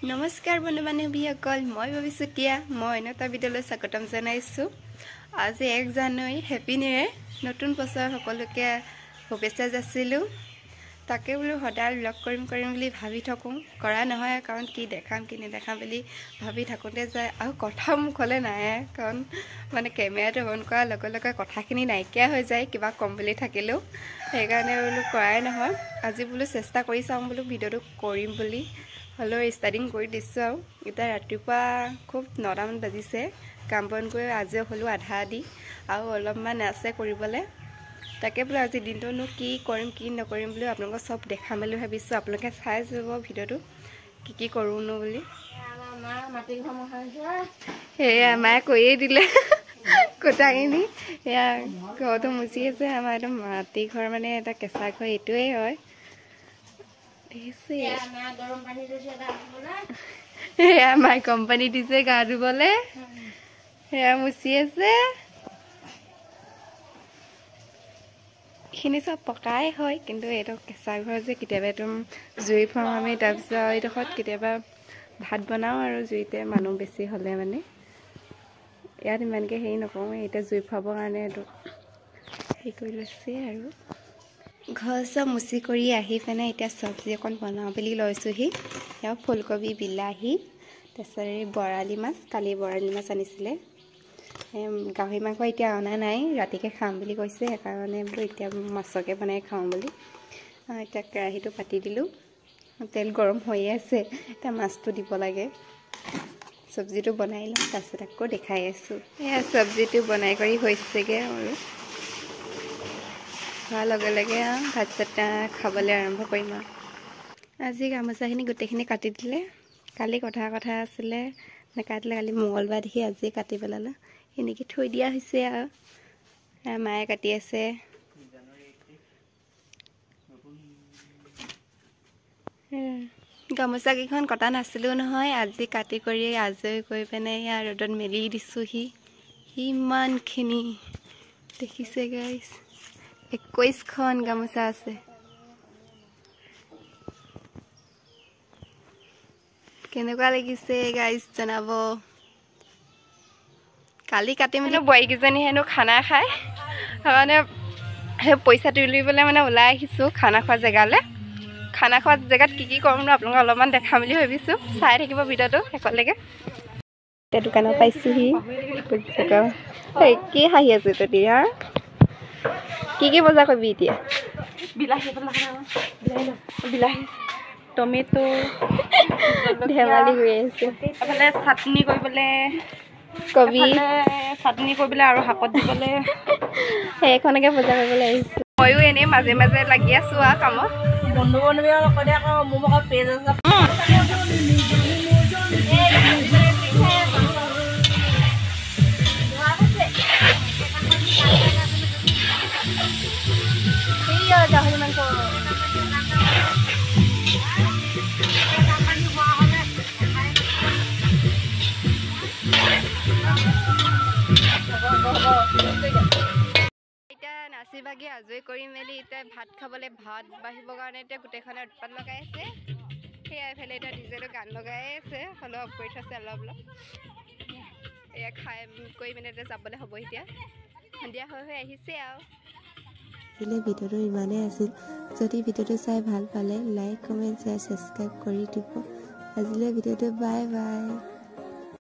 नमस्कार बंधु बान्धवीসকল মই ভবিচুতিয়া মই নটা বিদ্যালয় স্বাগতম জনাইছো আজি 1 জানুৱাৰী হেপী নিউ ইয়াৰ নতুন বছৰ সকলোকে শুভেচ্ছা যাচিলো তাকে বুলো হদাল ব্লগ কৰিম বুলি ভাবি থাকো কৰা নহয় কাৰণ কি দেখাম কি নেদেখাম বুলি ভাবি থাকোতে যায় আৰু কথা মুখলে নাই কাৰণ মানে কেমেৰাটো অন কৰা লগে কথাখিনি নাইকিয়া হৈ যায় কিবা কম বুলি থাকিলো সেইকাৰণে বুলো কৰাই নহয় আজি বুলো চেষ্টা কৰি চাম বুলো ভিডিওটো কৰিম বুলি হলো স্টাर्टिंग কৰি দিছো আৰু এটা ৰাতিপুৱা খুব 9টা মান বাজিছে কাম বন কৰি আজি হলো আধা দি আৰু অলপমান আছে কৰিবলে তাকে বুলো আজি দিনটো কি কৰিম কি নকৰিম বুলি আপোনালোকক সব দেখাম বুলি ভাবিছো আপোনালোকে চাই যাব ভিডিওটো কি কৰোনো বুলি মা মাটি ঘৰ মহাইছে এয়া মায়ে কৈয়ে দিলে কোটাইনি এয়া ঘৰটো মুচি আছে আমাৰ এটা মাটি ঘৰ মানে এটা কেঁচা ঘৰ এটোৱে হয় माय कंपनी दिसे गा धुबले मुची আছে খিনি সব পকাই হয় কিন্তু এটা কেঁচা ঘৰ যে কিতেবা তুম জুই ফম আমি তাৰপিছত এইডখত কিতেবা ভাত বনাও আৰু জুইতে মানুহ বেছি হলে মানে ইয়াত ইমানকে হেই নকওঁ এটা জুই ফাবৰ কাৰণে এটো হেই কৰি লৈছে আৰু घर सब मुसी करी आही पेने इटा सब्जी अकन बनाओ बुली लैसुही या फुलकबी बिलाही तसरे बराली माछ काली बराली माछ आनिसिले गाहरी मांस इटा अना नाई रातिके खाम बुली কৈছে কাৰণে বুলো ইটা মাছকে বনাই খাও বুলি এটা কেৰাহীটো পাতি দিলু তেল গৰম হৈ আছে এটা মাছটো দিব লাগে সब्जीটো বনাই লম তাৰছত আকৌ দেখাই আছো এয়া সब्जीটো বনাই কৰি হৈছেগে আৰু लगे लगे भात चात खाबले आरम्भ करिम आज गामोचाखिनि गोटेखिनि काटि दिले काली कथा आছিলে नेकाटिले काली मंगलबार देखि आज काटि पेलाला एनेके थৈ दिया হৈছে आ माये काटि আছে गामोचा किखन कटा नासिलो নহয় আজি काटि কৰি आजৰি কৰি পেনে या ৰদত মেলি দিছোহি হিমানখিনি দেখিছে গাইস 21 খন গামোচা আছে কেনেকুৱা লাগিছে গাইস জনাব কালি কাটি মিলে বই কিজনী হেনো খানা খায় মানে হে পইচা তুলিবলে মানে ওলাই আহিছো খানা খোৱা জেগাত কি কৰিম ন আপোনাক অলপমান দেখাম বুলি ভাবিছো চাই থাকিব ভিডিওটো হেকলৈকে তে দোকানত পাইছোহি এই কি হাঁহি আছে তেতিয়া কি বজাৰ কৰিবি এতিয়া বিলাহী টমেটো ধেমালি হৈ আছে এফালে চাটনি কৰিবলে কবি চাটনি কৰিবলে আৰু হাকত দিবলে সেইখনকে বজাৰ কৰিবলৈ আহিছো ময়ো এনে মাজে মাজে লাগি আছো আ কামত বন্ধু কলে আকৌ মোৰ পেজ আছে नाची बागी आजरी करी मेली भात खाबले भात बाहिब कारण गोटेखने उत्पाद लगाई আছে সেইফালে এটা ডিজেটো গান লগাই আছে হলো অফ কৰি থছে অলপ এয়া খাই কৰি মেনে যাবলে হ'ব এতিয়া সন্ধিয়া হৈ আহিছে আৰু ভিডিওটো ইমানেই আছিল যদি ভিডিওটো চাই ভাল পালে লাইক কমেন্ট শেয়াৰ সাবস্ক্ৰাইব কৰি দিব আজিলৈ ভিডিওটো বাই বাই